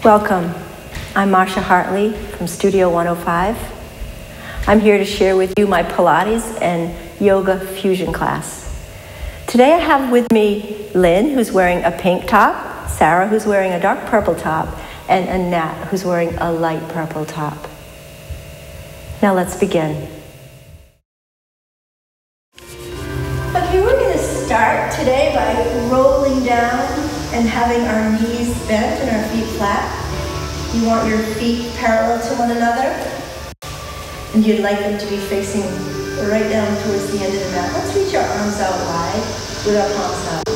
Welcome. I'm Marsha Hartley from Studio 105. I'm here to share with you my Pilates and yoga fusion class. Today I have with me Lynn, who's wearing a pink top, Sarah, who's wearing a dark purple top, and Annette, who's wearing a light purple top. Now let's begin. Okay, we're going to start today by rolling down and having our knees bent and our feet flat. You want your feet parallel to one another, and you'd like them to be facing right down towards the end of the mat. Let's reach our arms out wide with our palms up.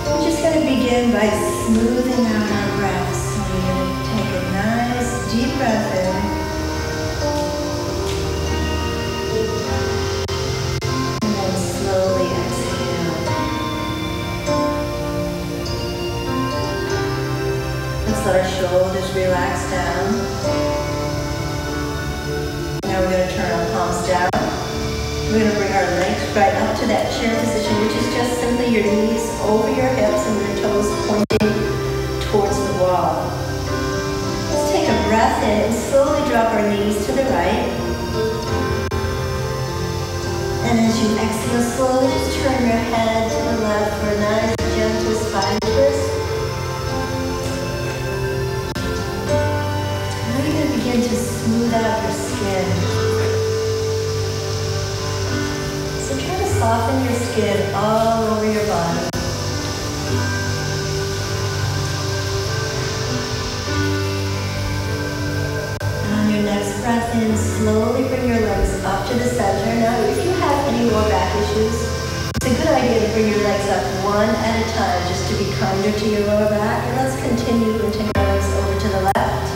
We're just going to begin by smoothing out our breath. So we're going to take a nice deep breath in. And then slowly exhale. Let's let our shoulders relax down. Now we're going to turn our palms down. We're going to bring our legs right up to that chair position, which is just simply your knees over your hips and your toes pointing towards the wall. Let's take a breath in and slowly drop our knees to the right. And as you exhale slowly, just turn your head to the left for a nice gentle spine twist. Now you're going to begin to smooth out your skin. Soften your skin all over your body. On your next breath in, slowly bring your legs up to the center. Now, if you have any lower back issues, it's a good idea to bring your legs up one at a time just to be kinder to your lower back. And let's continue and take our legs over to the left.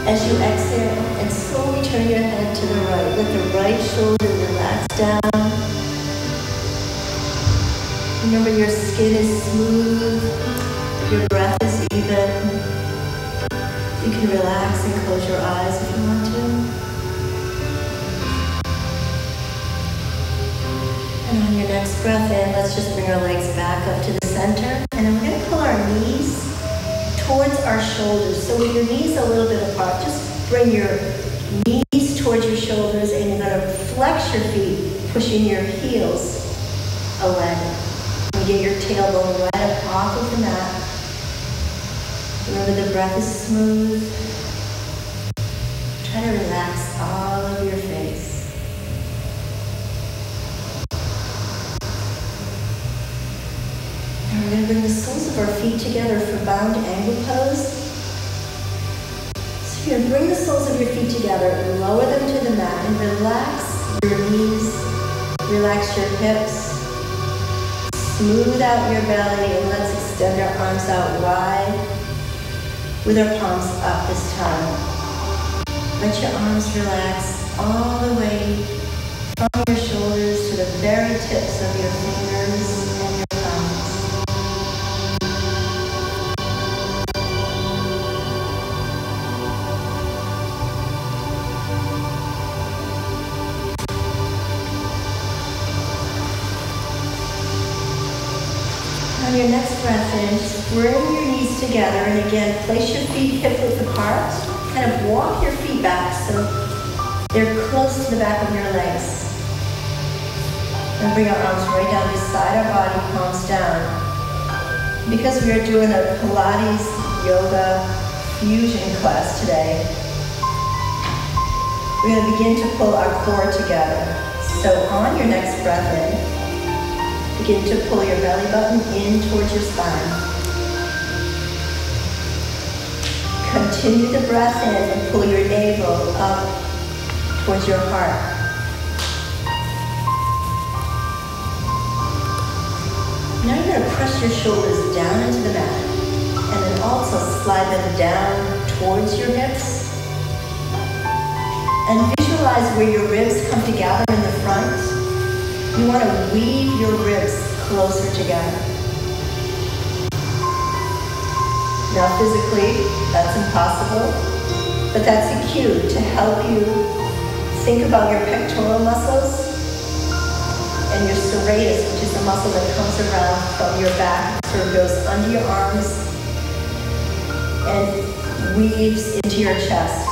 As you exhale and slowly turn your head to the right, let the right shoulder relax down. Remember, your skin is smooth, your breath is even. You can relax and close your eyes if you want to. And on your next breath in, let's just bring our legs back up to the center. And then we're going to pull our knees towards our shoulders. So with your knees a little bit apart, just bring your knees towards your shoulders and you're going to flex your feet, pushing your heels away. And get your tailbone right up off of the mat. Remember, the breath is smooth. Try to relax all of your face. And we're going to bring the soles of our feet together for bound angle pose. So you're going to bring the soles of your feet together and lower them to the mat and relax your knees, relax your hips, smooth out your belly, and let's extend our arms out wide with our palms up this time. Let your arms relax all the way from your shoulders to the very tips of your fingers and your palms. On your next breath in, just bring your knees together and again, place your feet hip-width apart. Kind of walk your feet back so they're close to the back of your legs. And bring our arms right down beside our body, palms down. Because we are doing a Pilates yoga fusion class today, we're going to begin to pull our core together. So on your next breath in, begin to pull your belly button in towards your spine. Continue the breath in and pull your navel up towards your heart. Now you're going to press your shoulders down into the mat and then also slide them down towards your hips. And visualize where your ribs come together in the front. You want to weave your ribs closer together. Now physically, that's impossible, but that's a cue to help you think about your pectoral muscles and your serratus, which is the muscle that comes around from your back, sort of goes under your arms and weaves into your chest.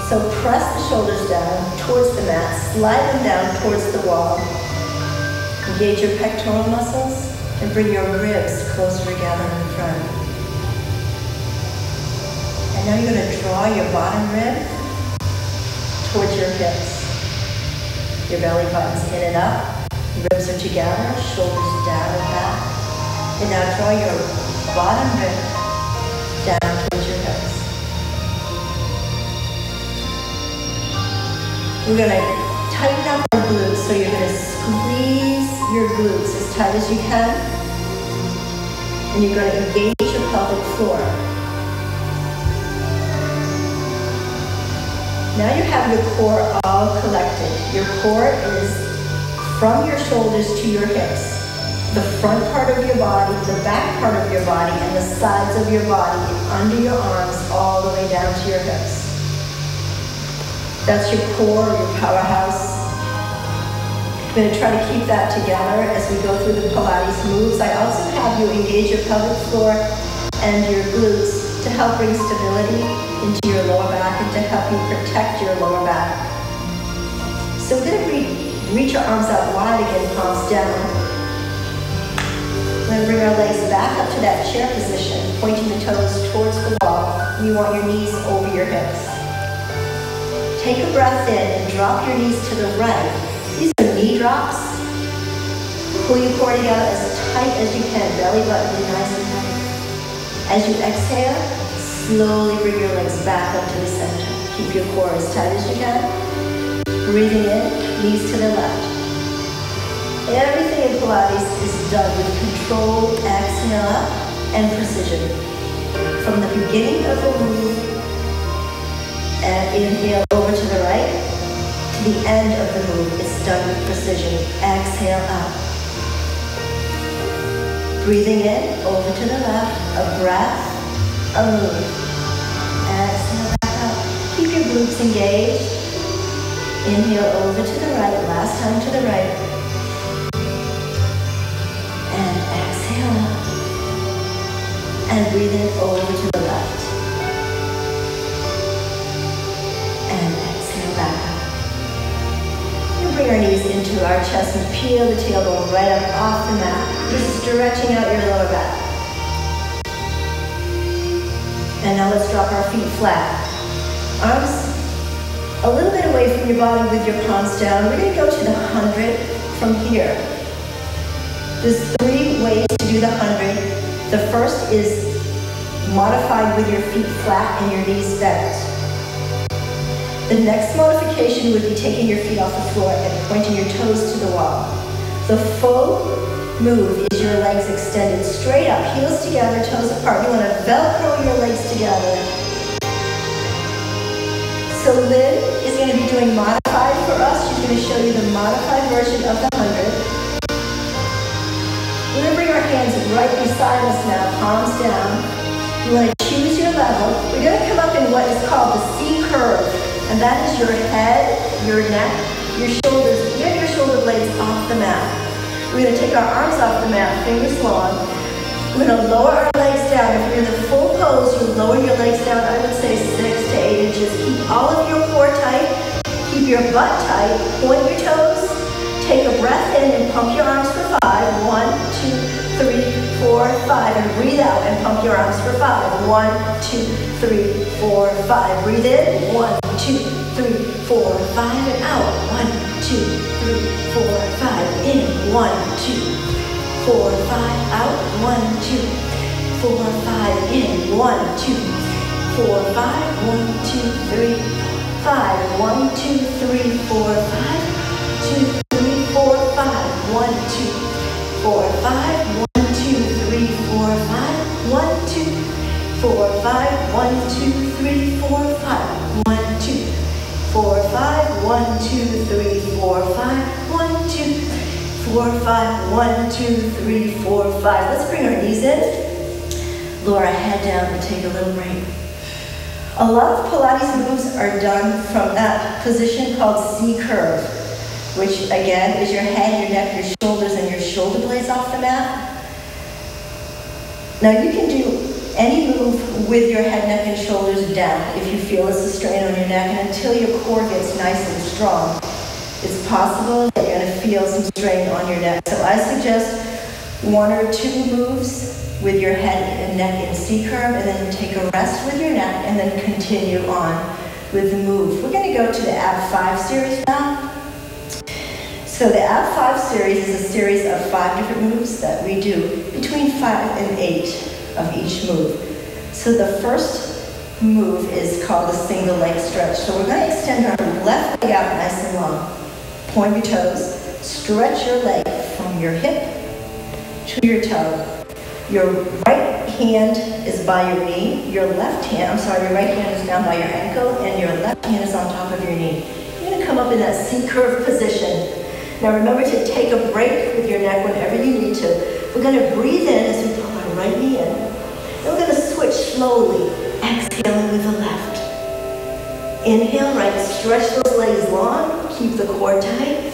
So press the shoulders down towards the mat, slide them down towards the wall. Engage your pectoral muscles and bring your ribs closer together in front. And now you're going to draw your bottom rib towards your hips. Your belly button's in and up, ribs are together, shoulders down and back. And now draw your bottom rib down towards your hips. We're going to tighten up our glutes, so you're going to squeeze your glutes as tight as you can. And you're going to engage your pelvic floor. Now you have your core all collected. Your core is from your shoulders to your hips. The front part of your body, the back part of your body, and the sides of your body, under your arms, all the way down to your hips. That's your core, your powerhouse. I'm going to try to keep that together as we go through the Pilates moves. I also have you engage your pelvic floor and your glutes to help bring stability into your lower back and to help you protect your lower back. So we're going to reach our arms out wide again, palms down. We're going to bring our legs back up to that chair position, pointing the toes towards the wall. You want your knees over your hips. Take a breath in and drop your knees to the right. These are knee drops. Pull your core together as tight as you can, belly button be nice and tight. As you exhale, slowly bring your legs back up to the center. Keep your core as tight as you can. Breathing in, knees to the left. Everything in Pilates is done with control, exhale up, and precision. From the beginning of the move, and inhale over to the right, to the end of the move, it's done with precision. Exhale up. Breathing in, over to the left, a breath, a move. Exhale back up. Keep your glutes engaged. Inhale over to the right, last time to the right. And exhale up. And breathe in over to the left. And exhale back up. And bring our knees into our chest and peel the tailbone right up off the mat. Just stretching out your lower back. And now let's drop our feet flat. Arms a little bit away from your body with your palms down. We're going to go to the 100 from here. There's 3 ways to do the 100. The first is modified with your feet flat and your knees bent. The next modification would be taking your feet off the floor and pointing your toes to the wall. The full move is your legs extended straight up, heels together, toes apart. You want to Velcro your legs together. So Lynn is going to be doing modified for us. She's going to show you the modified version of the 100. We're going to bring our hands right beside us now, palms down. You want to choose your level. We're going to come up in what is called the C curve. And that is your head, your neck, your shoulders, and your shoulder blades off the mat. We're going to take our arms off the mat, fingers long. We're going to lower our legs down. If you're in the full pose, you lower your legs down, I would say 6 to 8 inches. Keep all of your core tight. Keep your butt tight. Point your toes. Take a breath in and pump your arms for 5. 1, 2, 3, 4, 5. And breathe out and pump your arms for 5. 1, 2, 3, 4, 5. Breathe in. 1, 2, 3, 4, 5. And out. 1, 2, 3, 4, 5. In. 1, 2, 4, 5. Out. 1, 2, 4, 5. In. 1, 2, 4, 5. 1, 2, 3, 5. 1, 2, 3, 4, 5. 2, 3, 4, 5. 1, 2, 4, 5. 1, 2, 3, 4, 5. 1, 2, 4, 5. 1, 2, 3, 4, 5. 1, 2, 4, 5. 1, 2, 3, 4, 5. 1, 2, 4, 5. 1, 2, 3, 4, 5. Let's bring our knees in. Lower our head down and take a little break. A lot of Pilates moves are done from that position called C curve. which again is your head, your neck, your shoulders, and your shoulder blades off the mat. Now you can do any move with your head, neck, and shoulders down if you feel it's a strain on your neck, and until your core gets nice and strong, it's possible that you're going to feel some strain on your neck. So I suggest 1 or 2 moves with your head and neck in C curve, and then take a rest with your neck, and then continue on with the move. We're going to go to the Ab5 series now. So the Ab5 series is a series of 5 different moves that we do, between 5 and 8 of each move. So the first move is called a single leg stretch. So we're going to extend our left leg out nice and long. Point your toes, stretch your leg from your hip to your toe. Your right hand is by your knee, your right hand is down by your ankle, and your left hand is on top of your knee. You're going to come up in that C-curve position. Now remember to take a break with your neck whenever you need to. We're going to breathe in as we pull our right knee in. Then we're going to switch slowly, exhaling with the left. Inhale right, stretch those legs long, keep the core tight.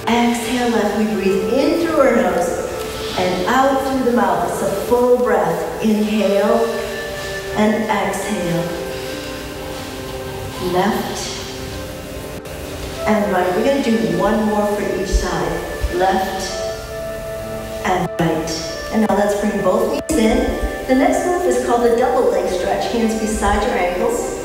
Exhale left, we breathe in through our nose and out through the mouth. It's a full breath. Inhale and exhale. Left and right. We're going to do 1 more for each side. Left and right. And now let's bring both knees in. The next move is called the double leg stretch. Hands beside your ankles.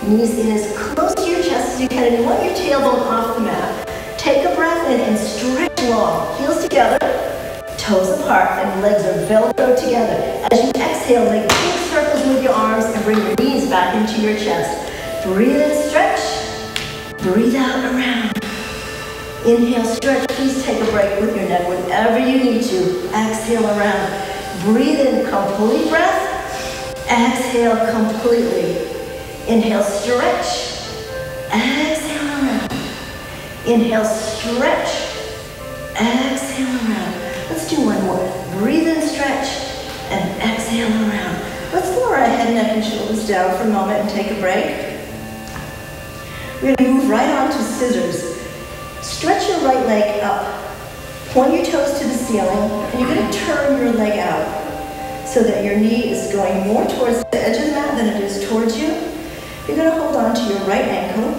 Knees in as close to your chest as you can. And you want your tailbone off the mat. Take a breath in and stretch long. Heels together, toes apart, and legs are velcro together. As you exhale, make big circles with your arms and bring your knees back into your chest. Breathe in, stretch. Breathe out, around. Inhale, stretch. Please take a break with your neck whenever you need to. Exhale, around. Breathe in, complete breath. Exhale completely. Inhale, stretch. Exhale, around. Inhale, stretch. Exhale, around. Let's do 1 more. Breathe in, stretch, and exhale, around. Let's lower our head, neck, and shoulders down for a moment and take a break. We're going to move right on to scissors. Stretch your right leg up. Point your toes to the ceiling, and you're going to turn your leg out so that your knee is going more towards the edge of the mat than it is towards you. You're going to hold on to your right ankle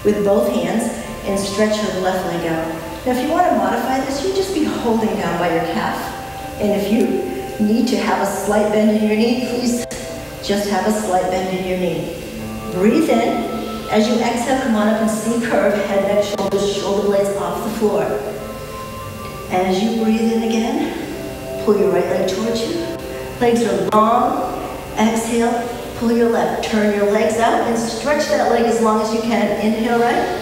with both hands and stretch your left leg out. Now if you want to modify this, you just be holding down by your calf. And if you need to have a slight bend in your knee, please just have a slight bend in your knee. Breathe in. As you exhale, come on up and C-curve, head, neck, shoulders, shoulder blades off the floor. As you breathe in again, pull your right leg towards you. Legs are long. Exhale, pull your left. Turn your legs out and stretch that leg as long as you can. Inhale right.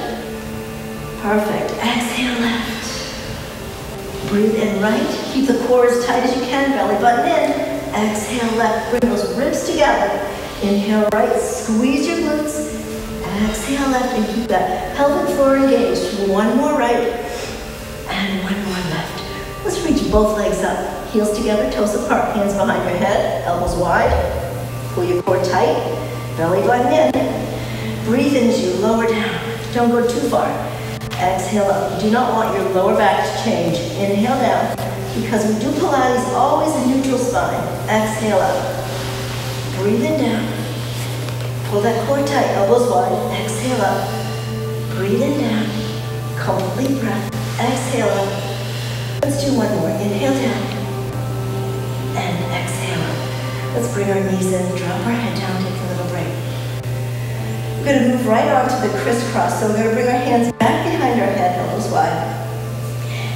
Perfect. Exhale left. Breathe in right. Keep the core as tight as you can. Belly button in. Exhale left. Bring those ribs together. Inhale right. Squeeze your glutes. Exhale left and keep that pelvic floor engaged. 1 more right and 1 more left. Let's reach both legs up. Heels together, toes apart, hands behind your head, elbows wide. Pull your core tight. Belly button in. Breathe in as you lower down. Don't go too far. Exhale up. You do not want your lower back to change. Inhale down. Because we do Pilates always in neutral spine. Exhale up. Breathe in down. Pull that core tight, elbows wide. Exhale up. Breathe in down. Complete breath. Exhale up. Let's do 1 more. Inhale down. And exhale up. Let's bring our knees in. Drop our head down. Take a little break. We're going to move right on to the crisscross. So we're going to bring our hands back behind our head, elbows wide.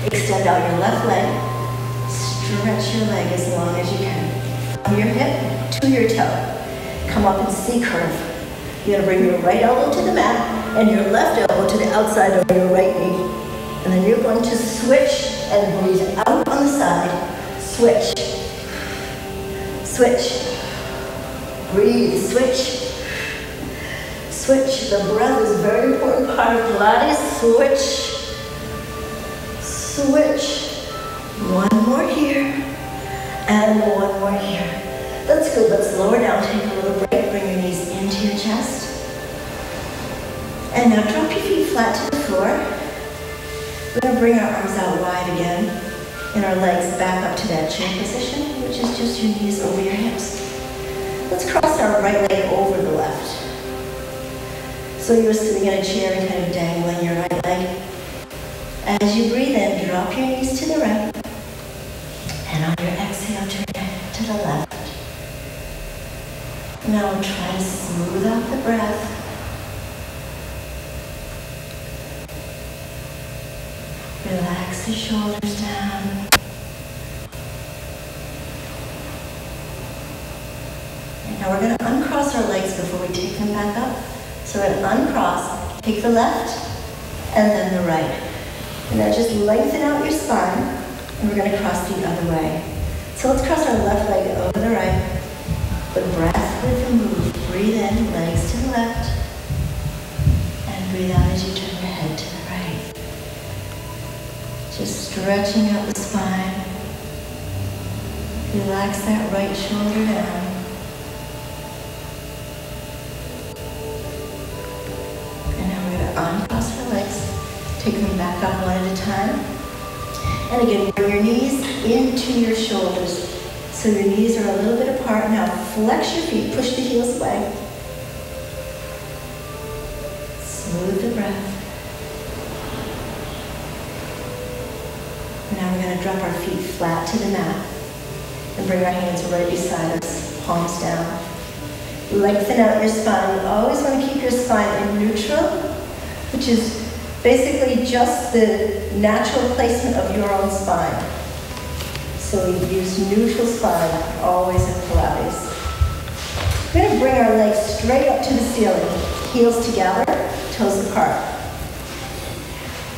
Extend out your left leg. Stretch your leg as long as you can. From your hip to your toe. Come up and C-curve. You're going to bring your right elbow to the mat and your left elbow to the outside of your right knee. And then you're going to switch and breathe out on the side. Switch. Switch. Breathe. Switch. Switch. The breath is a very important part of Pilates. Switch. Switch. 1 more here. And 1 more here. That's good. Let's lower down. Take a little break. Bring your knees into your chest. And now drop your feet flat to the floor. We're going to bring our arms out wide again and our legs back up to that chair position, which is just your knees over your hips. Let's cross our right leg over the left. So you're sitting in a chair and kind of dangling your right leg. As you breathe in, drop your knees to the right. And on your exhale, turn your head to the left. Now try to smooth out the breath. Relax the shoulders down. And now we're going to uncross our legs before we take them back up. So we're going to uncross, take the left, and then the right. And now just lengthen out your spine, and we're going to cross the other way. So let's cross our left leg over the right. The breath with the move. Breathe in, legs to the left. And breathe out as you turn your head to the right. Just stretching out the spine. Relax that right shoulder down. And now we're going to uncross our legs. Take them back up one at a time. And again, bring your knees into your shoulders. So your knees are a little bit apart. Now flex your feet, push the heels away. Smooth the breath. Now we're going to drop our feet flat to the mat and bring our hands right beside us, palms down. Lengthen out your spine. You always want to keep your spine in neutral, which is basically just the natural placement of your own spine. So we use neutral spine always in Pilates. We're going to bring our legs straight up to the ceiling, heels together, toes apart.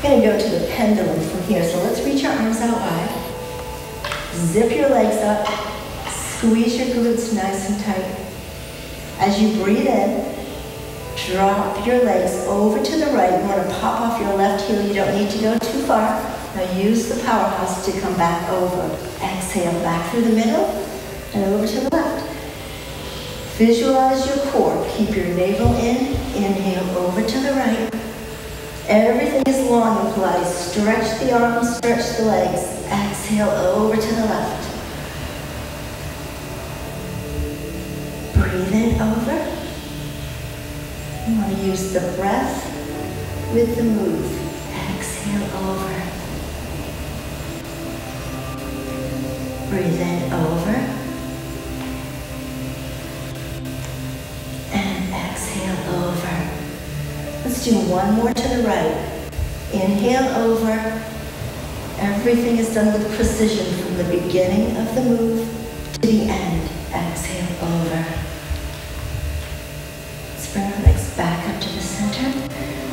We're going to go to the pendulum from here. So let's reach our arms out wide. Zip your legs up. Squeeze your glutes nice and tight. As you breathe in, drop your legs over to the right. You want to pop off your left heel. You don't need to go too far. Now use the powerhouse to come back over. Exhale back through the middle and over to the left. Visualize your core. Keep your navel in. Inhale over to the right. Everything is long in Pilates. Stretch the arms, stretch the legs. Exhale over to the left. Breathe in over. You want to use the breath with the move. Exhale over. Breathe in over. And exhale over. Let's do one more to the right. Inhale over. Everything is done with precision from the beginning of the move to the end. Exhale over. Let's bring our legs back up to the center.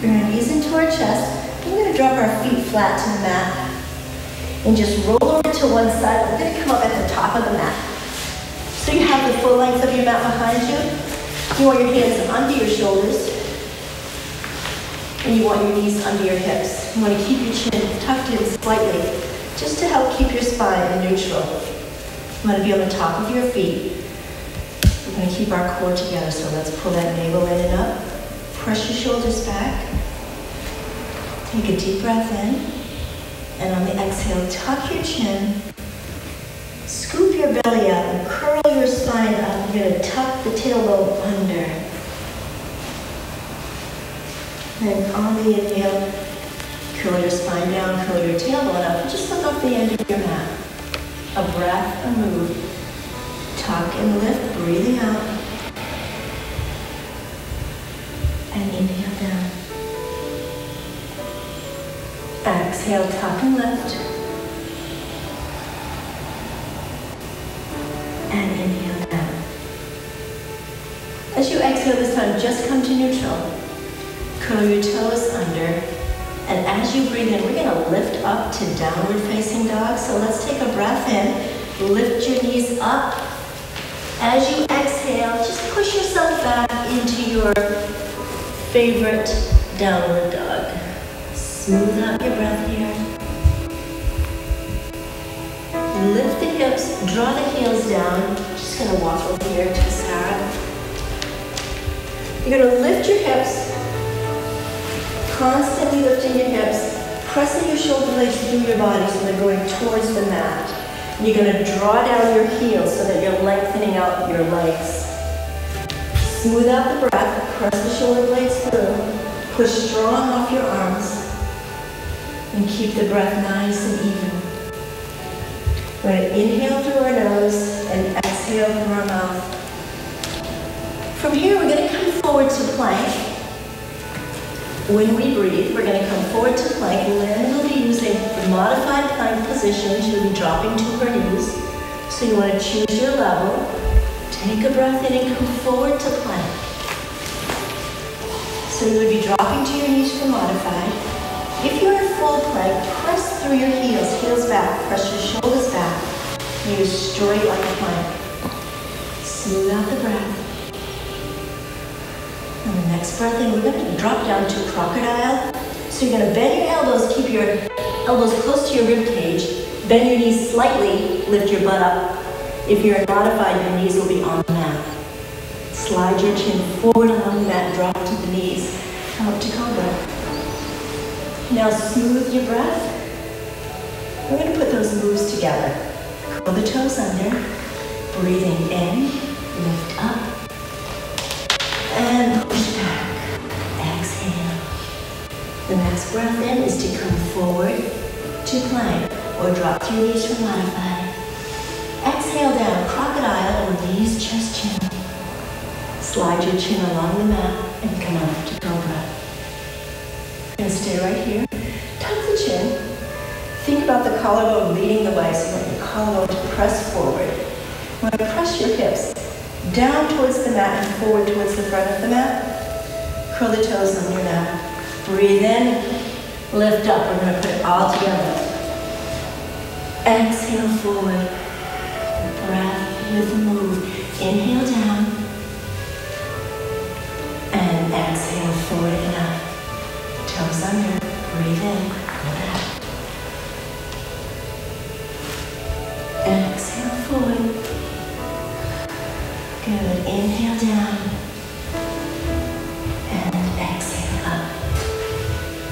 Bring our knees into our chest. We're going to drop our feet flat to the mat. And just roll over to one side. We're going to come up at the top of the mat. So you have the full length of your mat behind you. You want your hands under your shoulders. And you want your knees under your hips. You want to keep your chin tucked in slightly, just to help keep your spine in neutral. You want to be on the top of your feet. We're going to keep our core together, so let's pull that navel in and up. Press your shoulders back. Take a deep breath in. And on the exhale, tuck your chin. Scoop your belly out and curl your spine up. You're going to tuck the tailbone under. Then on the inhale, curl your spine down, curl your tailbone up, and just look off the end of your mat. A breath, a move. Tuck and lift, breathing out. And inhale down. Exhale, tuck and lift. And inhale down. As you exhale this time, just come to neutral. Curl your toes under, and as you breathe in, we're going to lift up to downward facing dog. So let's take a breath in, lift your knees up. As you exhale, just push yourself back into your favorite downward dog. Smooth out your breath here. Lift the hips, draw the heels down. Just going to walk over here to Sarah. You're going to lift your hips. Constantly lifting your hips, pressing your shoulder blades through your body so they're going towards the mat. And you're going to draw down your heels so that you're lengthening out your legs. Smooth out the breath, press the shoulder blades through, push strong off your arms, and keep the breath nice and even. We're going to inhale through our nose and exhale from our mouth. From here, we're going to come forward to plank. When we breathe, we're going to come forward to plank. Lynn will be using the modified plank position. She'll be dropping to her knees. So you want to choose your level. Take a breath in and come forward to plank. So you would be dropping to your knees for modified. If you're in full plank, press through your heels, heels back, press your shoulders back. You're straight like a plank. Smooth out the breath. And the next breath in, we're going to drop down to crocodile. So you're going to bend your elbows, keep your elbows close to your rib cage. Bend your knees slightly, lift your butt up. If you're in modified, your knees will be on the mat. Slide your chin forward along the mat, drop to the knees. Come up to cobra. Now smooth your breath. We're going to put those moves together. Curl the toes under. Breathing in, lift up. And push back. Exhale. The next breath in is to come forward to plank or drop to your knees for modified. Exhale down, crocodile or knees, chest, chin. Slide your chin along the mat and come up to cobra. You're going to stay right here. Tuck the chin. Think about the collarbone leading the way, so you want your collarbone to press forward. You want to press your hips down towards the mat and forward towards the front of the mat. Curl the toes under now. Breathe in, lift up. We're going to put it all together. Exhale forward. Breath with the move. Inhale down. And exhale forward and up. Toes under. Breathe in. Go back. Exhale forward. Good. Inhale down. And exhale up.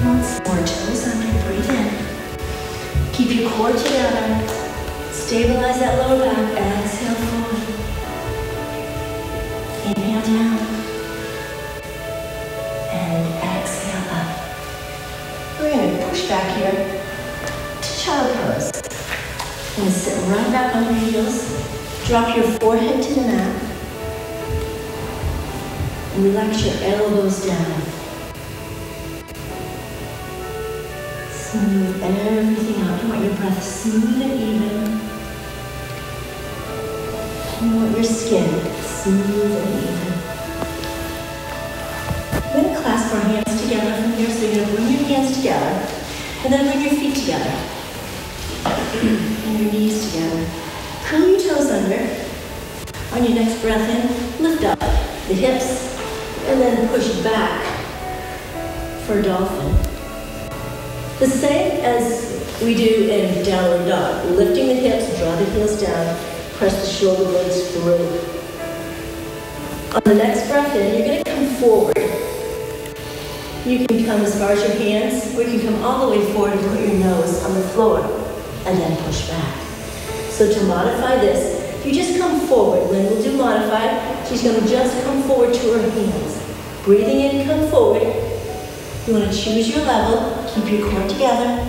Once more. Toes under. Breathe in. Keep your core together. Stabilize that lower back. Exhale forward. Inhale down. And exhale up. We're going to push back here to child pose. And sit right back on your heels. Drop your forehead to the mat. And relax your elbows down. Smooth everything out. You want your breath smooth and even. You want your skin smooth and even. We're going to clasp our hands together from here. So you're going to bring your hands together. And then bring your feet together. And your knees together. Curl your toes under. On your next breath in, lift up the hips. And then push back for dolphin. The same as we do in downward dog. Lifting the hips, draw the heels down, press the shoulder blades through. On the next breath in, you're going to come forward. You can come as far as your hands, or you can come all the way forward and put your nose on the floor, and then push back. So to modify this, you just come forward. Lynn will do modified. She's going to just come forward to her hands. Breathing in, come forward. You want to choose your level. Keep your core together.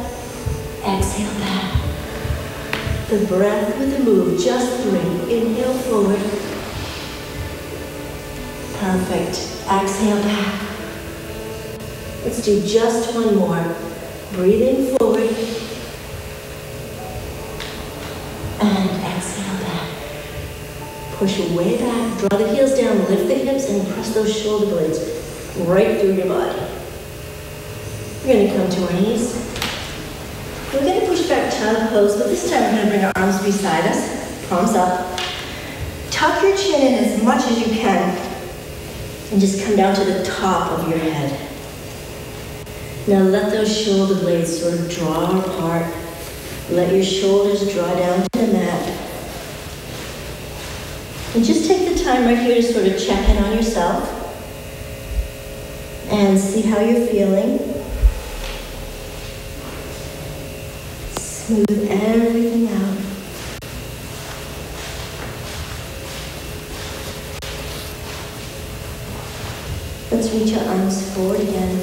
Exhale back. The breath with the move, just 3. Inhale forward. Perfect. Exhale back. Let's do just one more. Breathing forward. And exhale back. Push way back. Draw the heels down. Lift the hips and press those shoulder blades right through your body. We're going to come to our knees. We're going to push back child pose, but this time we're going to bring our arms beside us, palms up. Tuck your chin in as much as you can, and just come down to the top of your head. Now let those shoulder blades sort of draw apart. Let your shoulders draw down to the mat. And just take the time right here to sort of check in on yourself and see how you're feeling. Smooth everything out. Let's reach our arms forward again.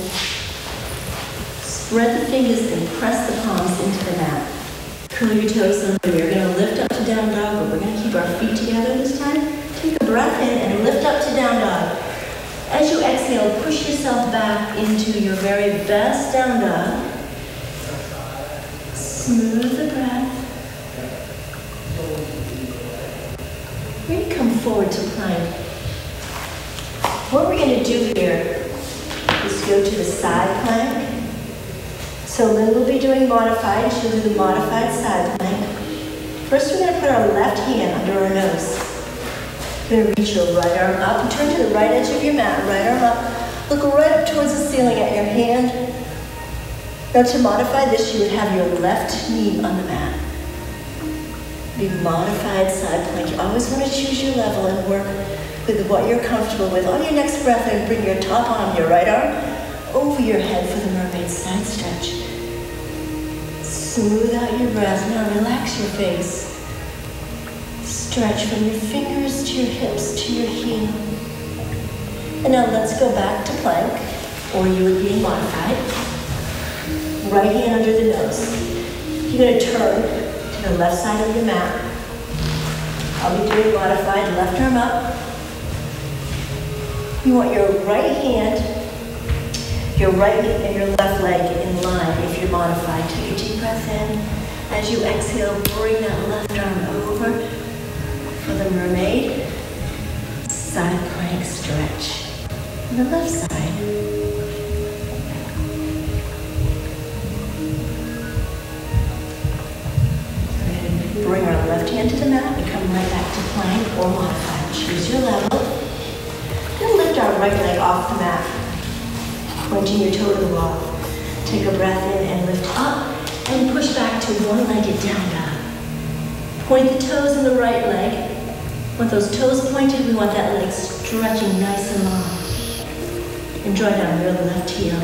Spread the fingers and press the palms into the mat. Curl your toes under. We're going to lift up to down dog, but we're going to keep our feet together this time. Take a breath in and lift up to down dog. As you exhale, push yourself back into your very best down dog. Smooth the breath. We're going to come forward to plank. What we're going to do here is go to the side plank. So Lynn will be doing modified. She'll do the modified side plank. First, we're going to put our left hand under our nose. You're going to reach your right arm up and turn to the right edge of your mat. Right arm up. Look right up towards the ceiling at your hand. Now to modify this, you would have your left knee on the mat. Be modified side plank. You always want to choose your level and work with what you're comfortable with. On your next breath in, bring your top arm, your right arm, over your head for the mermaid side stretch. Smooth out your breath. Now relax your face. Stretch from your fingers to your hips to your heel. And now let's go back to plank, or you would be modified. Right hand under the nose. You're going to turn to the left side of your mat. I'll be doing modified, left arm up. You want your right hand, your right knee, and your left leg in line if you're modified. Take a deep breath in. As you exhale, bring that left arm over for the mermaid. Side plank stretch. On the left side. Bring our left hand to the mat and come right back to plank or modified. Choose your level. Then lift our right leg off the mat, pointing your toe to the wall. Take a breath in and lift up and push back to one-legged down dog. Point the toes in the right leg. With those toes pointed, we want that leg stretching nice and long. And draw down your left heel.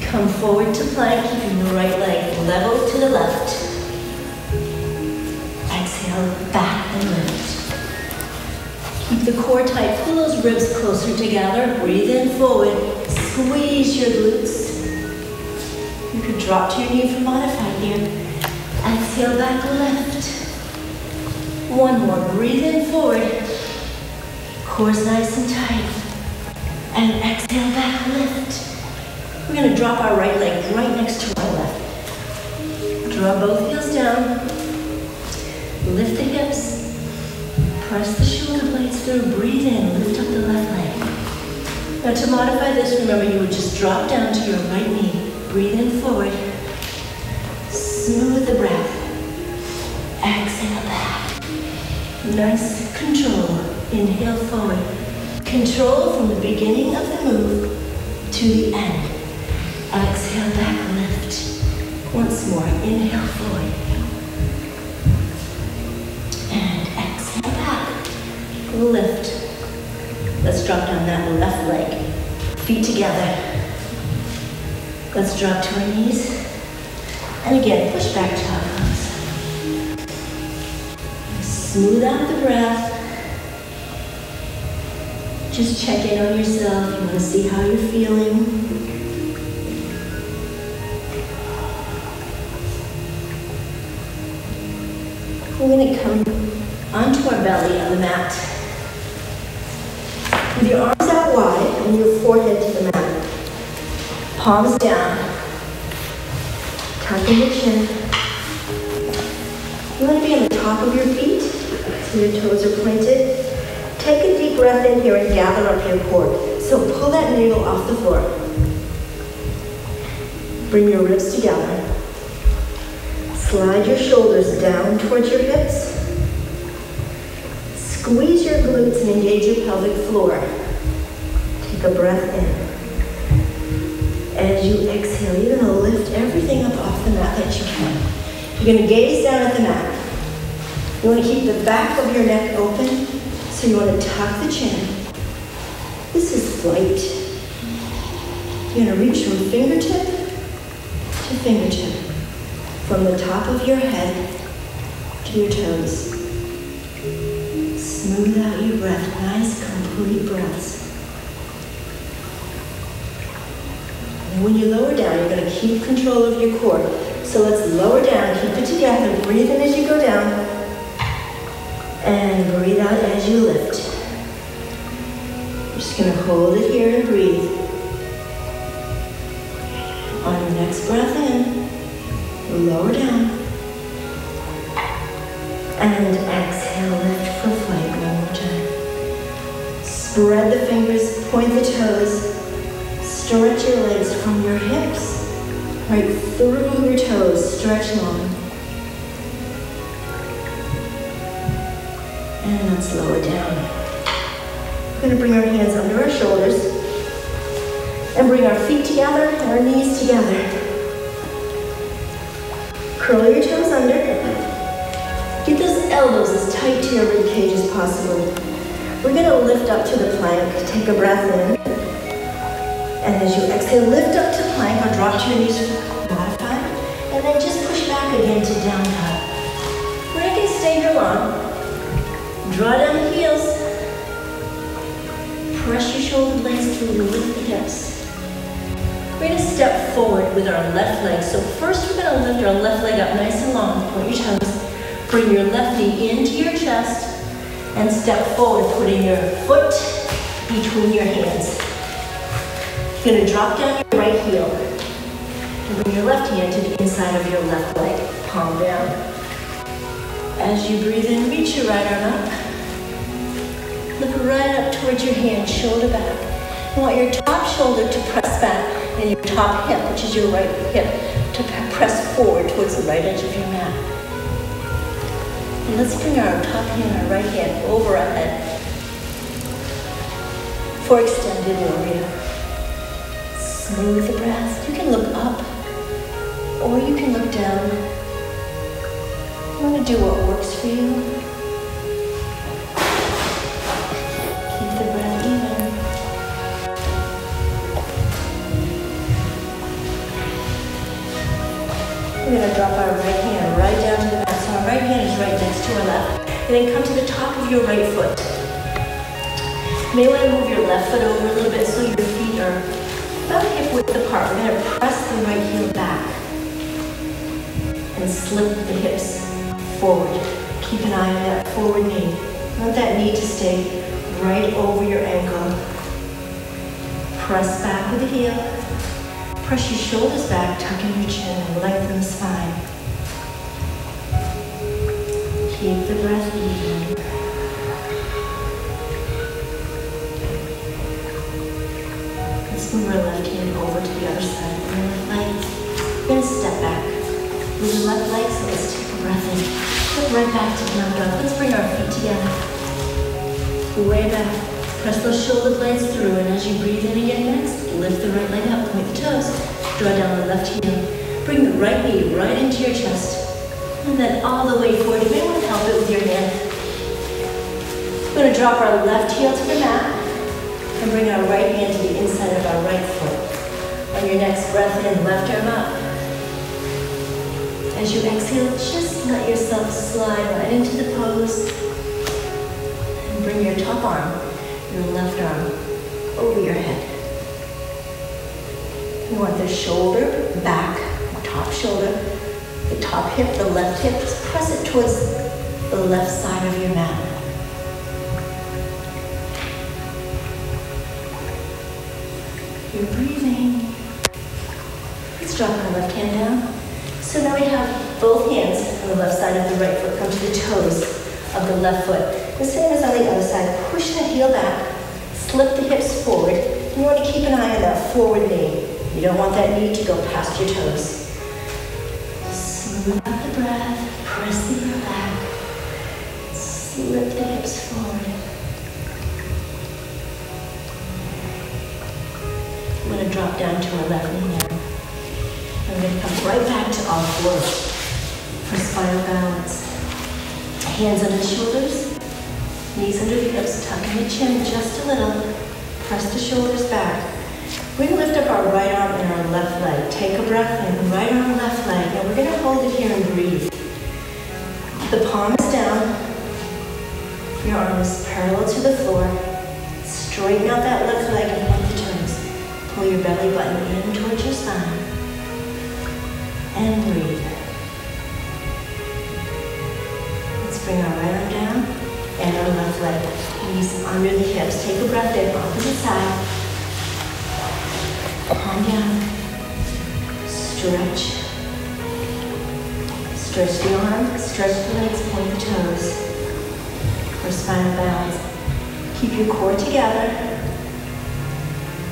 Come forward to plank, keeping the right leg level to the left. Exhale, back and lift. Keep the core tight, pull those ribs closer together. Breathe in forward, squeeze your glutes. You could drop to your knee for modified here. Exhale, back, lift. One more, breathe in forward. Core's nice and tight. And exhale, back, lift. We're gonna drop our right leg right next to our left. Draw both heels down. Lift the hips. Press the shoulder blades through. Breathe in, lift up the left leg. Now to modify this, remember you would just drop down to your right knee. Breathe in forward. Smooth the breath. Exhale back. Nice control. Inhale forward. Control from the beginning of the move to the end. Exhale back, lift. Once more, inhale forward. And exhale back. Lift. Let's drop down that left leg. Feet together. Let's drop to our knees. And again, push back to our arms. Smooth out the breath. Just check in on yourself. You want to see how you're feeling. We're going to come onto our belly on the mat. With your arms out wide and your forehead to the mat. Palms down. Tuck in your chin. You want to be on the top of your feet, so your toes are pointed. Take a deep breath in here and gather up your core. So pull that navel off the floor. Bring your ribs together. Slide your shoulders down towards your hips. Squeeze your glutes and engage your pelvic floor. Take a breath in. As you exhale, you're going to lift everything up off the mat that you can. You're going to gaze down at the mat. You want to keep the back of your neck open, so you want to tuck the chin. This is flight. You're going to reach from fingertip to fingertip. from the top of your head to your toes. Smooth out your breath, nice complete breaths. And when you lower down, you're going to keep control of your core. So let's lower down, keep it together, breathe in as you go down, and breathe out as you lift. You're just going to hold it here and breathe. On your next breath in, lower down, and exhale, lift for flight one more time. Spread the fingers, point the toes, stretch your legs from your hips right through your toes, stretch long. And let's lower down. We're going to bring our hands under our shoulders and bring our feet together and our knees together. Curl your toes under. Get those elbows as tight to your rib cage as possible. We're going to lift up to the plank. Take a breath in. And as you exhale, lift up to plank or drop to your knees, modify. And then just push back again to down dog. We're not going to stay here long. Draw down the heels. Press your shoulder blades through and lift the hips. We're going to step forward with our left leg. So first we're going to lift our left leg up nice and long. Point your toes. Bring your left knee into your chest and step forward, putting your foot between your hands. You're going to drop down your right heel and bring your left hand to the inside of your left leg, palm down. As you breathe in, reach your right arm up. Look right up towards your hand, shoulder back. You want your top shoulder to press back and your top hip, which is your right hip, to press forward towards the right edge of your mat. And let's bring our top hand, our right hand, over our head for extended warrior. Smooth the breath. You can look up or you can look down. You want to do what works for you. Keep the breath even. We're going to drop our right hand right down to the mat. So our right hand is right next to our left. And then come to the top of your right foot. You may want to move your left foot over a little bit so your feet are about hip width apart. We're going to press the right heel back and slip the hips forward. Keep an eye on that forward knee. You want that knee to stay right over your ankle. Press back with the heel. Press your shoulders back, tuck in your chin, and lengthen the spine. Keep the breath even. Let's move our left hand over to the other side. And left leg. We're going to step back. Move the left leg, so let's take a breath in. Look right back to down dog. Let's bring our feet together. Way back. Press those shoulder blades through, and as you breathe in again next, lift the right leg up, point the toes, draw down the left heel. Bring the right knee right into your chest, and then all the way forward. You may want to help it with your hand. We're going to drop our left heel to the mat, and bring our right hand to the inside of our right foot. On your next breath in, left arm up. As you exhale, just let yourself slide right into the pose, and bring your top arm, your left arm, over your head. You want the shoulder back, top shoulder, the top hip, the left hip. Just press it towards the left side of your mat. You're breathing. Let's drop our left hand down. So now we have both hands on the left side of the right foot. Come to the toes of the left foot. The same as on the other side. Push the heel back. Slip the hips forward. You want to keep an eye on that forward knee. You don't want that knee to go past your toes. Smooth out the breath. Press the heel back. Slip the hips forward. I'm going to drop down to our left knee now. I'm going to come right back to all fours for spinal balance. Hands under the shoulders, knees under the hips, tuck in the chin just a little. Press the shoulders back. We're going to lift up our right arm and our left leg. Take a breath in, right arm, left leg. Now we're going to hold it here and breathe. The palm is down. Your arm is parallel to the floor. Straighten out that left leg and point the toes. Pull your belly button in towards your spine. And breathe. Let's bring our right arm down and our left leg. Knees under the hips. Take a breath in, opposite side. Palm down. Stretch. Stretch the arm, stretch the legs, point the toes. For spinal balance. Keep your core together.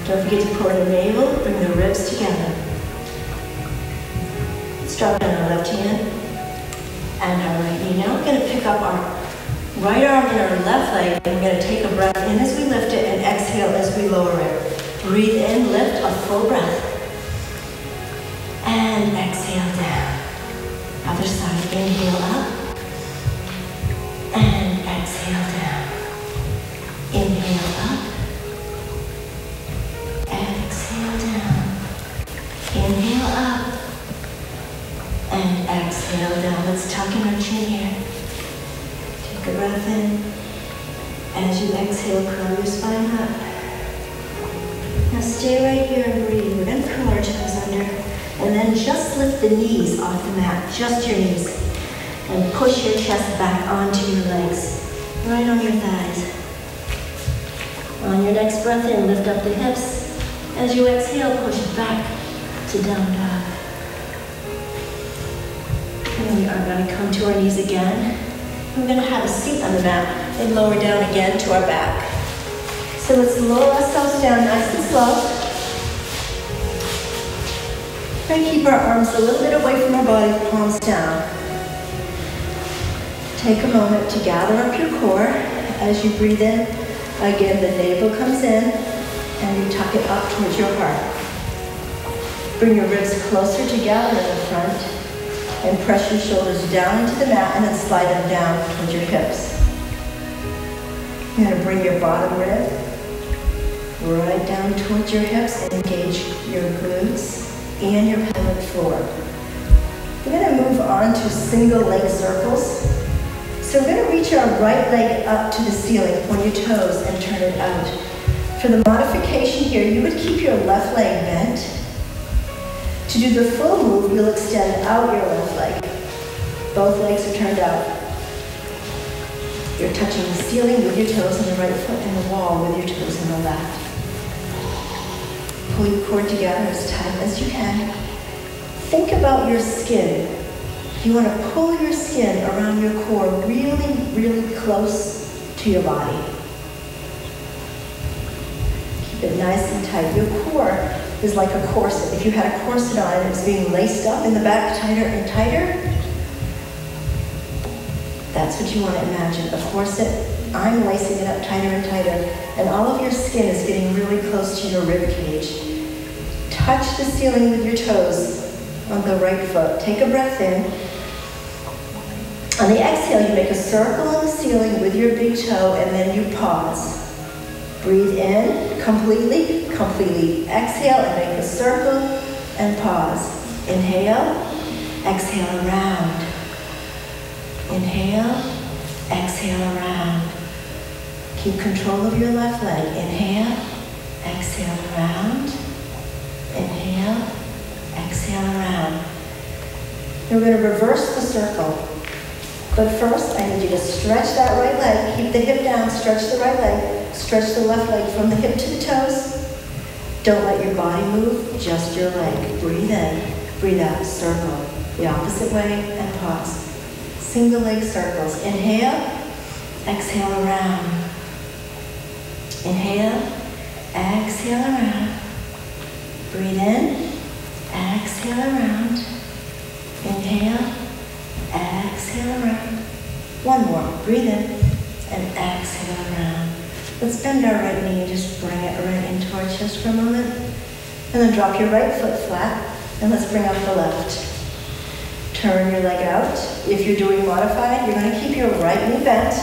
Don't forget to pull in the navel, bring the ribs together. Let's drop down our left hand and our right knee. Now we're going to pick up our right arm and our left leg, and we're going to take a breath in as we lift it and exhale as we lower it. Breathe in, lift a full breath. And exhale down. Other side, inhale up. And exhale down. Inhale up. Exhale down. Inhale up. And exhale down. Let's tuck in our chin here. Take a breath in. As you exhale, curl your spine up. Now stay right here and breathe. We're going to curl our toes under. And then just lift the knees off the mat. Just your knees. And push your chest back onto your legs. Right on your thighs. On your next breath in, lift up the hips. As you exhale, push back to down dog. And we are going to come to our knees again. We're going to have a seat on the mat and lower down again to our back. So let's lower ourselves down nice and slow. And keep our arms a little bit away from our body, palms down. Take a moment to gather up your core. As you breathe in, again, the navel comes in and you tuck it up towards your heart. Bring your ribs closer together in the front and press your shoulders down into the mat and then slide them down towards your hips. You're going to bring your bottom rib right down towards your hips and engage your glutes and your pelvic floor. We're going to move on to single leg circles. So we're going to reach our right leg up to the ceiling, point your toes and turn it out. For the modification here, you would keep your left leg bent. To do the full move, you'll extend out your left leg. Both legs are turned out. You're touching the ceiling with your toes on the right foot and the wall with your toes on the left. Pull your core together as tight as you can. Think about your skin. You want to pull your skin around your core really, really close to your body. Keep it nice and tight. Your core is like a corset. If you had a corset on and it's being laced up in the back tighter and tighter, that's what you want to imagine. A corset, I'm lacing it up tighter and tighter, and all of your skin is getting really close to your rib cage. Touch the ceiling with your toes on the right foot. Take a breath in. On the exhale, you make a circle on the ceiling with your big toe, and then you pause. Breathe in completely, completely. Exhale and make a circle and pause. Inhale, exhale around. Inhale, exhale around. Keep control of your left leg. Inhale, exhale around. Inhale, exhale around. We're going to reverse the circle. But first, I need you to stretch that right leg. Keep the hip down, stretch the right leg. Stretch the left leg from the hip to the toes. Don't let your body move, just your leg. Breathe in, breathe out, circle. The opposite way, and pause. Single leg circles. Inhale, exhale around. Inhale, exhale around. Breathe in, exhale around. Inhale, exhale around. One more. Breathe in and exhale around. Let's bend our right knee and just bring it right into our chest for a moment. And then drop your right foot flat and let's bring up the left. Turn your leg out. If you're doing modified, you're going to keep your right knee bent.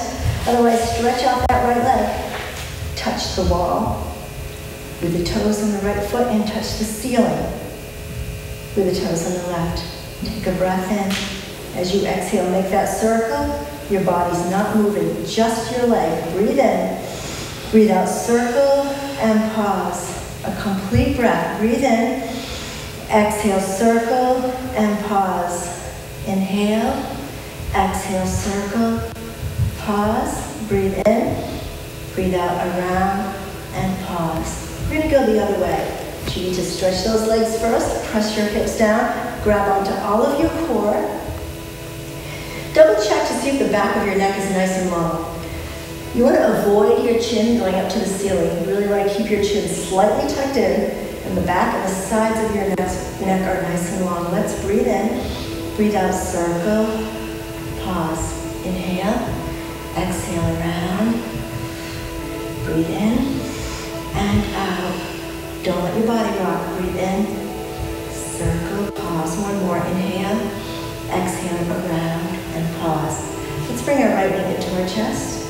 Otherwise, stretch out that right leg. Touch the wall. With the toes on the right foot and touch the ceiling. With the toes on the left. Take a breath in. As you exhale, make that circle. Your body's not moving, just your leg. Breathe in. Breathe out, circle and pause. A complete breath. Breathe in. Exhale, circle and pause. Inhale. Exhale, circle. Pause. Breathe in. Breathe out, around and pause. We're going to go the other way. You need to stretch those legs first. Press your hips down. Grab onto all of your core. Double check to see if the back of your neck is nice and long. You want to avoid your chin going up to the ceiling. You really want to keep your chin slightly tucked in, and the back and the sides of your neck are nice and long. Let's breathe in. Breathe out, circle. Pause. Inhale. Exhale around. Breathe in and out. Don't let your body rock. Breathe in. Circle. Pause. One more. Inhale. Exhale around and pause. Let's bring our right knee into our chest.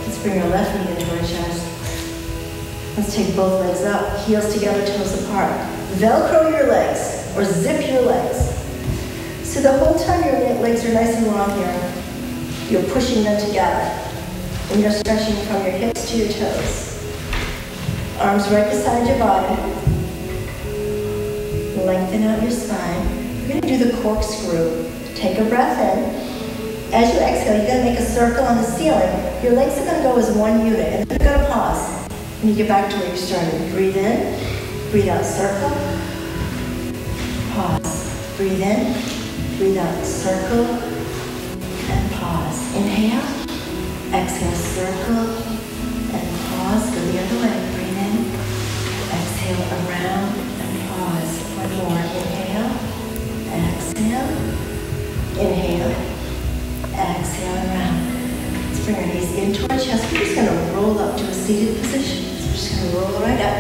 Let's bring our left knee into our chest. Let's take both legs up, heels together, toes apart. Velcro your legs or zip your legs. So the whole time your legs are nice and long here, you're pushing them together. And you're stretching from your hips to your toes. Arms right beside your body. Lengthen out your spine. We're going to do the corkscrew. Take a breath in. As you exhale, you're going to make a circle on the ceiling. Your legs are going to go as one unit, and then you're going to pause. And you get back to where you started. Breathe in, breathe out, circle. Pause. Breathe in, breathe out, circle, and pause. Inhale, exhale, circle, and pause. Go the other way. Breathe in, exhale, around, and pause. One more. Inhale, exhale, inhale. Exhale around. Let's bring our knees into our chest. We're just going to roll up to a seated position. So we're just going to roll right up.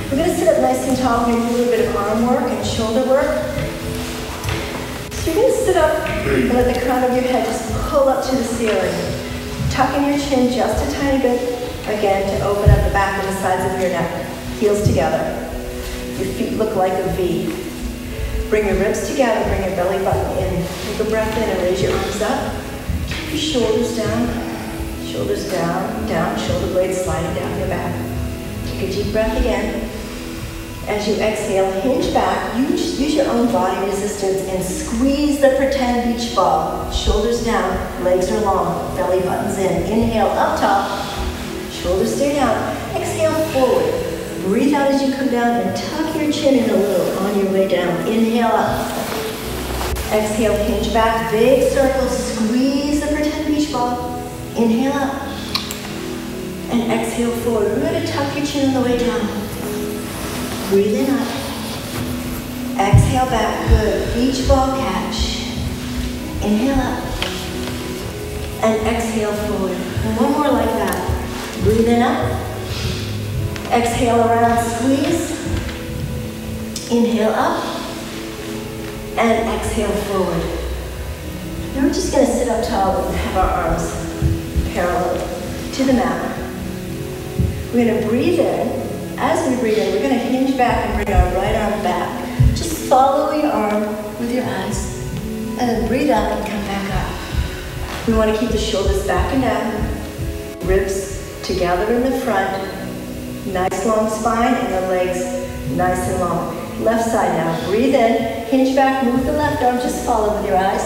We're going to sit up nice and tall. We're going to do a little bit of arm work and shoulder work. So you're going to sit up and let the crown of your head just pull up to the ceiling. Tucking your chin just a tiny bit. Again, to open up the back and the sides of your neck. Heels together. Your feet look like a V. Bring your ribs together. Bring your belly button in. Take a breath in and raise your arms up. Keep your shoulders down, down, shoulder blades sliding down your back. Take a deep breath again. As you exhale, hinge back, use your own body resistance and squeeze the pretend beach ball. Shoulders down, legs are long, belly buttons in. Inhale, up top, shoulders stay down. Exhale, forward. Breathe out as you come down and tuck your chin in a little on your way down. Inhale up. Exhale, hinge back, big circle, squeeze the pretend beach ball. Inhale up. And exhale forward. We're going to tuck your chin on the way down. Breathe in up. Exhale back, good. Beach ball catch. Inhale up. And exhale forward. And one more like that. Breathe in up. Exhale around, squeeze. Inhale up. And exhale forward. Now we're just going to sit up tall and have our arms parallel to the mat. We're going to breathe in. As we breathe in, we're going to hinge back and bring our right arm back. Just follow your arm with your eyes. And then breathe out and come back up. We want to keep the shoulders back and down. Ribs together in the front. Nice long spine and the legs nice and long. Left side now. Breathe in, hinge back, move the left arm, just follow with your eyes.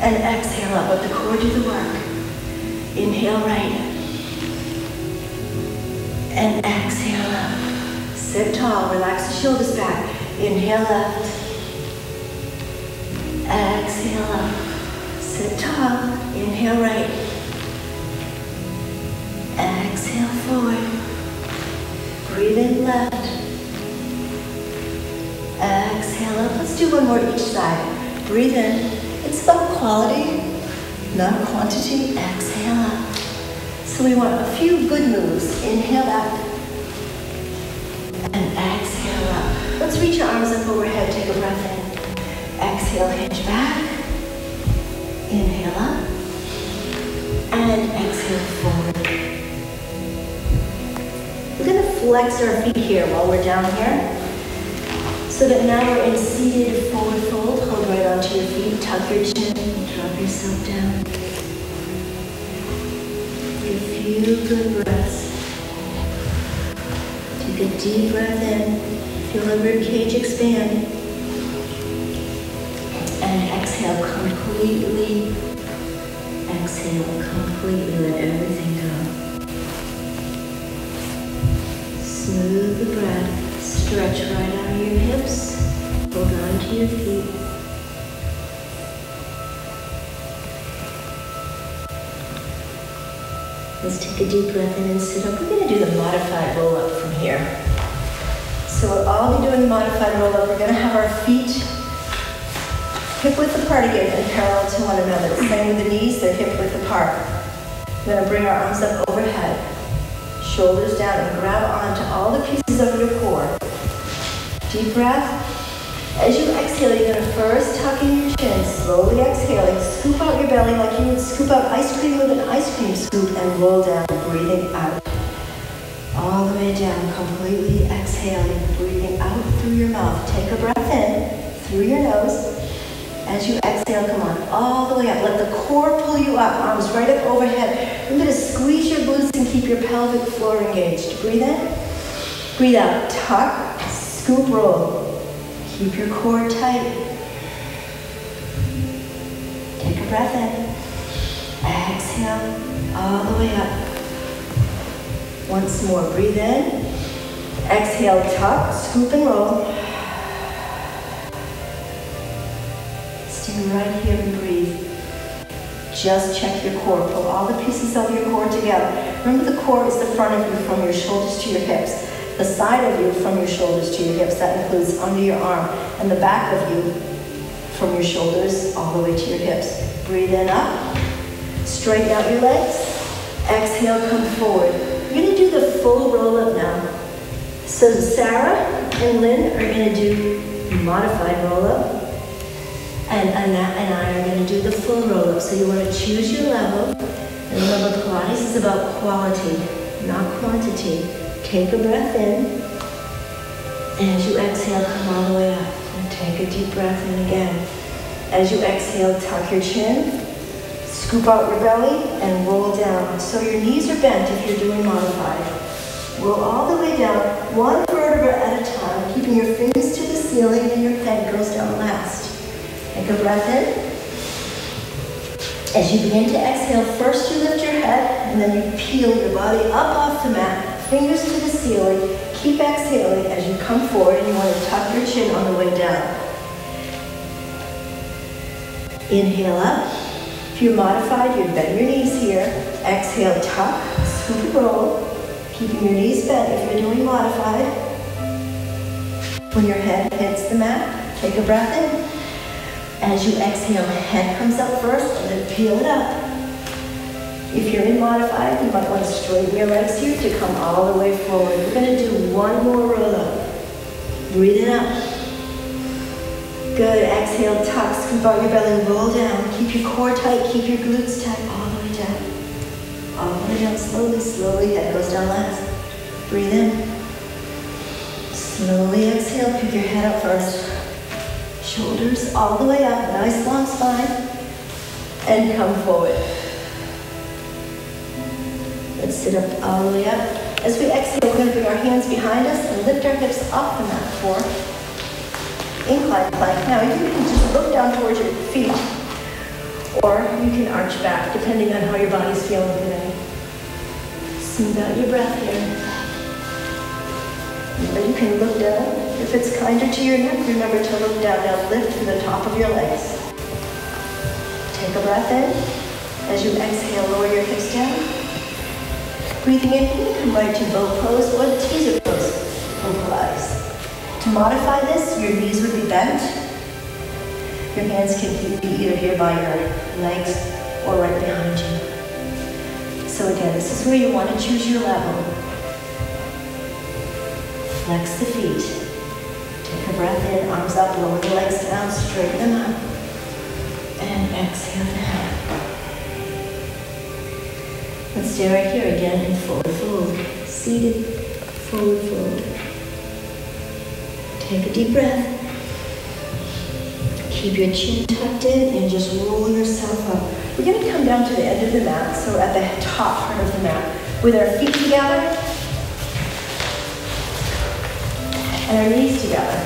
And exhale up, let the core do the work. Inhale right. And exhale up. Sit tall, relax the shoulders back. Inhale left. Exhale up. Sit tall, inhale right. Exhale forward. Breathe in left. Exhale up. Let's do one more each side. Breathe in. It's about quality, not quantity. Exhale up. So we want a few good moves. Inhale up. And exhale up. Let's reach your arms up overhead. Take a breath in. Exhale, hinge back. Inhale up. And exhale forward. We're flex our feet here while we're down here. So that now we're in seated forward fold. Hold right onto your feet, tuck your chin, drop yourself down. Take a few good breaths. Take a deep breath in. Feel the rib cage expand. And exhale completely. Exhale completely. Let everything go. Smooth the breath. Stretch right out of your hips. Hold on to your feet. Let's take a deep breath in and sit up. We're going to do the modified roll-up from here. So we'll all be doing modified roll-up. We're going to have our feet hip-width apart again and parallel to one another. Same with the knees, they're hip-width apart. We're going to bring our arms up overhead. Shoulders down and grab onto all the pieces of your core. Deep breath. As you exhale, you're going to first tuck in your chin, slowly exhaling. Scoop out your belly like you would scoop out ice cream with an ice cream scoop and roll down, breathing out. All the way down, completely exhaling, breathing out through your mouth. Take a breath in through your nose. As you exhale, come on, all the way up. Let the core pull you up, arms right up overhead. You're going to squeeze your glutes and keep your pelvic floor engaged. Breathe in, breathe out, tuck, scoop, roll. Keep your core tight. Take a breath in. Exhale, all the way up. Once more, breathe in. Exhale, tuck, scoop and roll. Stay right here and breathe. Just check your core. Pull all the pieces of your core together. Remember, the core is the front of you from your shoulders to your hips. The side of you from your shoulders to your hips. That includes under your arm. And the back of you from your shoulders all the way to your hips. Breathe in up. Straighten out your legs. Exhale, come forward. You're going to do the full roll-up now. So Sarah and Lynn are going to do modified roll-up. And Annette and I are going to do the full roll-up. So you want to choose your level. And remember, Pilates is about quality, not quantity. Take a breath in. And as you exhale, come all the way up. And take a deep breath in again. As you exhale, tuck your chin. Scoop out your belly and roll down. So your knees are bent if you're doing modified. Roll all the way down, one vertebra at a time, keeping your fingers to the ceiling and your head goes down last. Take a breath in. As you begin to exhale, first you lift your head and then you peel your body up off the mat, fingers to the ceiling. Keep exhaling as you come forward and you want to tuck your chin on the way down. Inhale up. If you're modified, you bend your knees here. Exhale, tuck, scoop and roll. Keeping your knees bent if you're doing modified. When your head hits the mat, take a breath in. As you exhale, head comes up first and then peel it up. If you're in modified, you might want to straighten your legs here to come all the way forward. We're going to do one more roll up. Breathe it up. Good. Exhale, tuck, scoop out your belly, roll down. Keep your core tight, keep your glutes tight, all the way down. All the way down, slowly, slowly. Head goes down last. Breathe in. Slowly exhale, pick your head up first. Shoulders all the way up, nice long spine. And come forward. Let's sit up all the way up. As we exhale, we're going to bring our hands behind us and lift our hips off the mat for incline plank. Now, you can just look down towards your feet, or you can arch back, depending on how your body's feeling today. Smooth out your breath here. Remember, you can look down. If it's kinder to your neck, remember to look down. Now lift to the top of your legs. Take a breath in. As you exhale, lower your hips down. Breathing in, you can come right to boat pose or the teaser pose for Pilates. To modify this, your knees would be bent. Your hands can be either here by your legs or right behind you. So again, this is where you want to choose your level. Flex the feet. Take a breath in, arms up, lower the legs down, straighten them up. And exhale down. Let's stay right here again in forward fold. Seated Forward fold. Take a deep breath. Keep your chin tucked in and just roll yourself up. We're going to come down to the end of the mat, so we're at the top part of the mat, with our feet together and our knees together.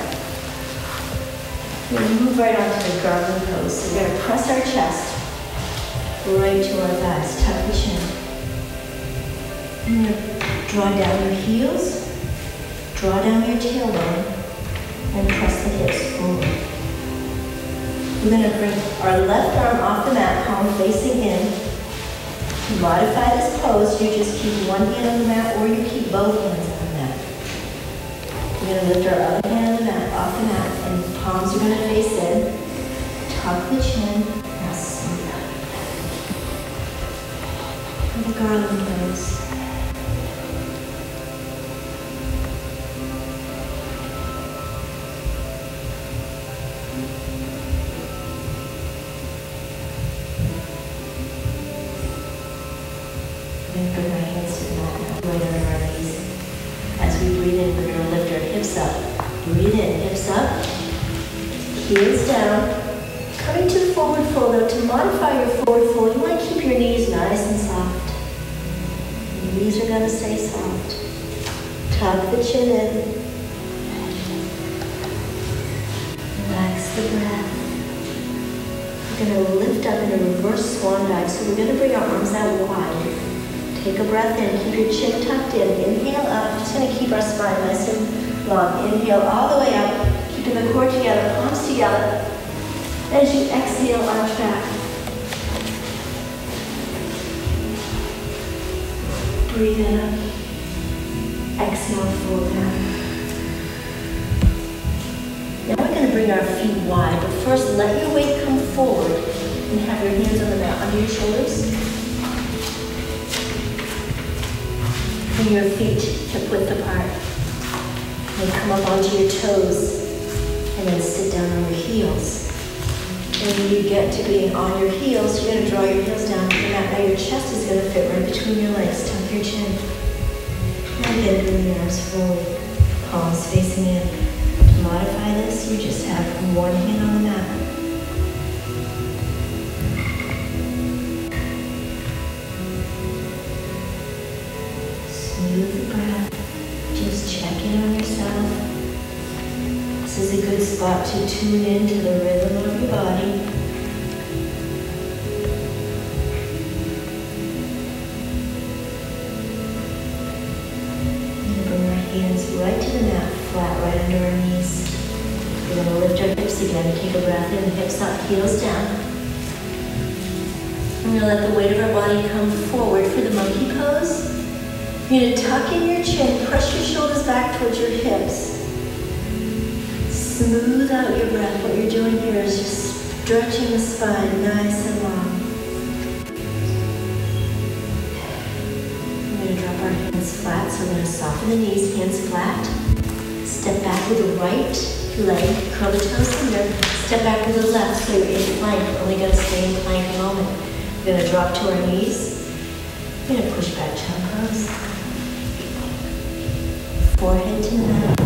We're going to move right onto the garland pose. So we're going to press our chest right to our thighs, tuck the chin. You're going to draw down your heels, draw down your tailbone, and press the hips forward. We're going to bring our left arm off the mat, palm facing in. To modify this pose, you just keep one hand on the mat or you keep both hands on the mat. We're going to lift our other hand on the mat, off the mat, and palms are going to face in. Tuck the chin, now smooth out. And the garland pose. Bring our hands to the mat now, right on our knees. As we breathe in, we're going to lift our hips up. Breathe in, hips up, heels down. Coming to the forward fold. Now, to modify your forward fold, you want to keep your knees nice and soft. Your knees are going to stay soft. Tuck the chin in. Relax the breath. We're going to lift up in a reverse swan dive. So we're going to bring our arms out wide. Take a breath in, keep your chin tucked in. Inhale up, just going to keep our spine nice and long. Inhale all the way up, keeping the core together, palms together. As you exhale, arch back. Breathe in up. Exhale, fold down. Now we're going to bring our feet wide, but first let your weight come forward and have your hands on the mat under your shoulders. Bring your feet hip width apart. And come up onto your toes. And then sit down on your heels. And when you get to being on your heels, you're going to draw your heels down to the mat. Now your chest is going to fit right between your legs. Tuck your chin. And again, bring your arms forward. Palms facing in. To modify this, you just have one hand on the mat. Smooth the breath. Just check in on yourself. This is a good spot to tune into the rhythm of your body. And bring our hands right to the mat, flat right under our knees. We're going to lift our hips again. Take a breath in, hips up, heels down. I'm going to let the weight of our body come forward for the monkey pose. You're going to tuck in your chin, press your shoulders back towards your hips. Smooth out your breath. What you're doing here is just stretching the spine nice and long. We're going to drop our hands flat, so we're going to soften the knees, hands flat. Step back with the right leg, curl the toes under. Step back with the left, so you're in plank. We're only going to stay in plank a moment. We're going to drop to our knees. We're going to push back toe pose. Forehead to the mat.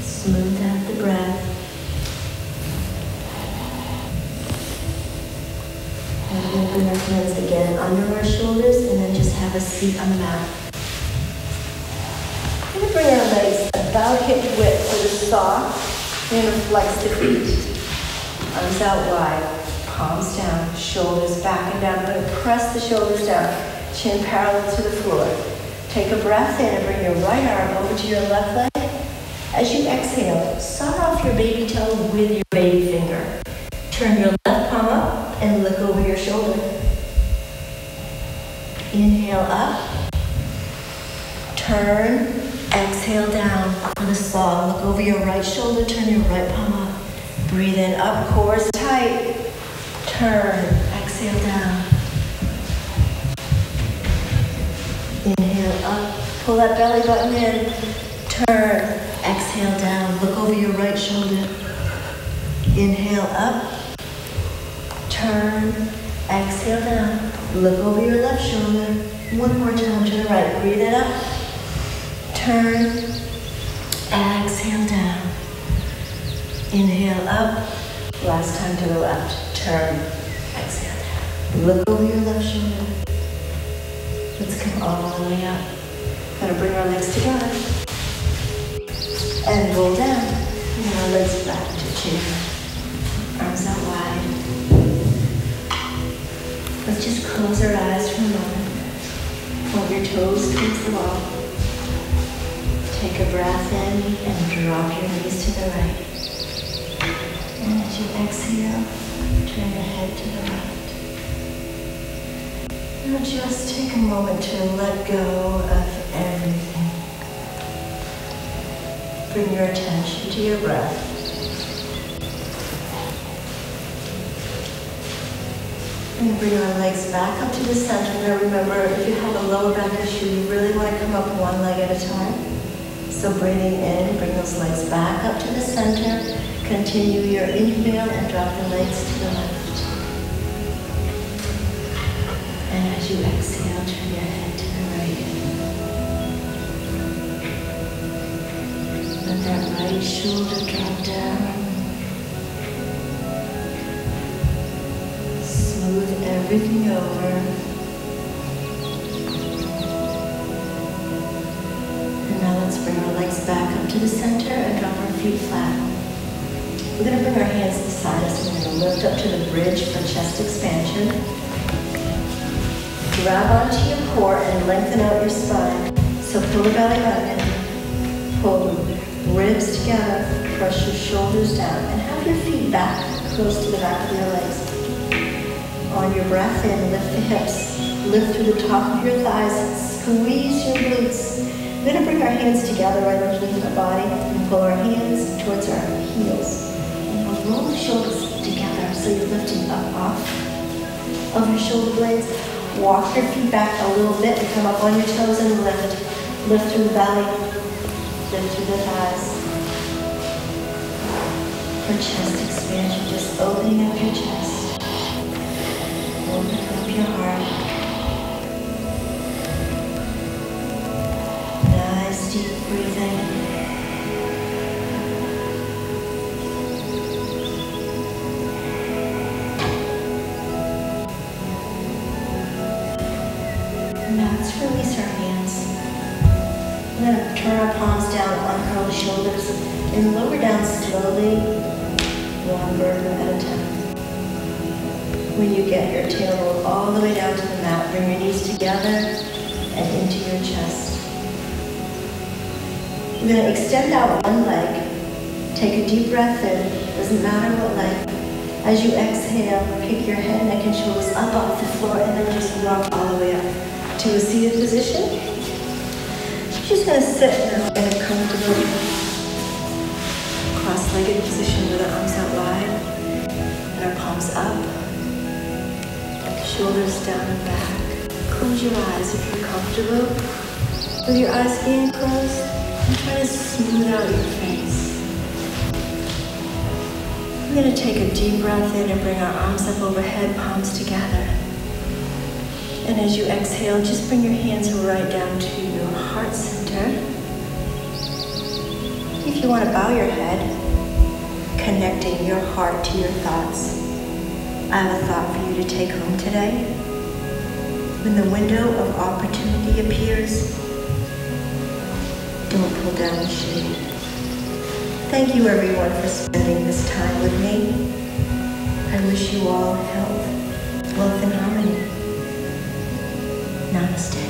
Smooth out the breath. And we're going to bring our hands again under our shoulders and then just have a seat on the mat. We're going to bring our legs about hip width for the saw. We're going to flex the feet. Arms out wide. Palms down, shoulders back and down. We're going to press the shoulders down, chin parallel to the floor. Take a breath in and bring your right arm over to your left leg. As you exhale, sawed off your baby toe with your baby finger. Turn your left palm up and look over your shoulder. Inhale up. Turn, exhale down for the saw. Look over your right shoulder, turn your right palm up. Breathe in, up, core is tight. Turn, exhale down. Inhale up, pull that belly button in. Turn, exhale down. Look over your right shoulder. Inhale up. Turn, exhale down. Look over your left shoulder. One more time to the right. Breathe it up. Turn, exhale down. Inhale up. Last time to the left. Turn, exhale down. Look over your left shoulder. Let's come all the way up. Gonna bring our legs together. And roll down. And our legs back to chair. Arms out wide. Let's just close our eyes for a moment. Point your toes towards the wall. Take a breath in and drop your knees to the right. And as you exhale, turn your head to the right. Now just take a moment to let go of everything. Bring your attention to your breath. And bring our legs back up to the center. Now remember, if you have a lower back issue, you really want to come up one leg at a time. So breathing in, bring those legs back up to the center. Continue your inhale and drop the legs to the left. And as you exhale, turn your head to the right. Let that right shoulder drop down. Smooth everything over. And now let's bring our legs back up to the center and drop our feet flat. We're going to bring our hands beside us. We're going to lift up to the bridge for chest expansion. Grab onto your core and lengthen out your spine. So pull the belly button in. Pull the ribs together. Press your shoulders down and have your feet back, close to the back of your legs. On your breath in, lift the hips. Lift through the top of your thighs. Squeeze your glutes. We're going to bring our hands together right underneath our body and pull our hands towards our heels. And we'll roll the shoulders together so you're lifting up off of your shoulder blades. Walk your feet back a little bit and come up on your toes and lift. Lift through the belly. Lift through the thighs. For chest expansion, just opening up your chest. Opening up your heart. Nice deep breathing. Now let's release our hands. We're going to turn our palms down, uncurl the shoulders, and lower down slowly, one vertebra at a time. When you get your tailbone all the way down to the mat, bring your knees together and into your chest. We're going to extend out one leg. Take a deep breath in, doesn't matter what leg. As you exhale, kick your head, neck, and shoulders up off the floor, and then just rock all the way up to a seated position. Just going to sit now in a comfortable cross-legged position with our arms out wide and our palms up, shoulders down and back. Close your eyes if you're comfortable. With your eyes being closed, and try to smooth out your face. We're going to take a deep breath in and bring our arms up overhead, palms together. And as you exhale, just bring your hands right down to your heart center. If you want to bow your head, connecting your heart to your thoughts, I have a thought for you to take home today. When the window of opportunity appears, don't pull down the shade. Thank you everyone for spending this time with me. I wish you all health, wealth, and harmony. Namaste.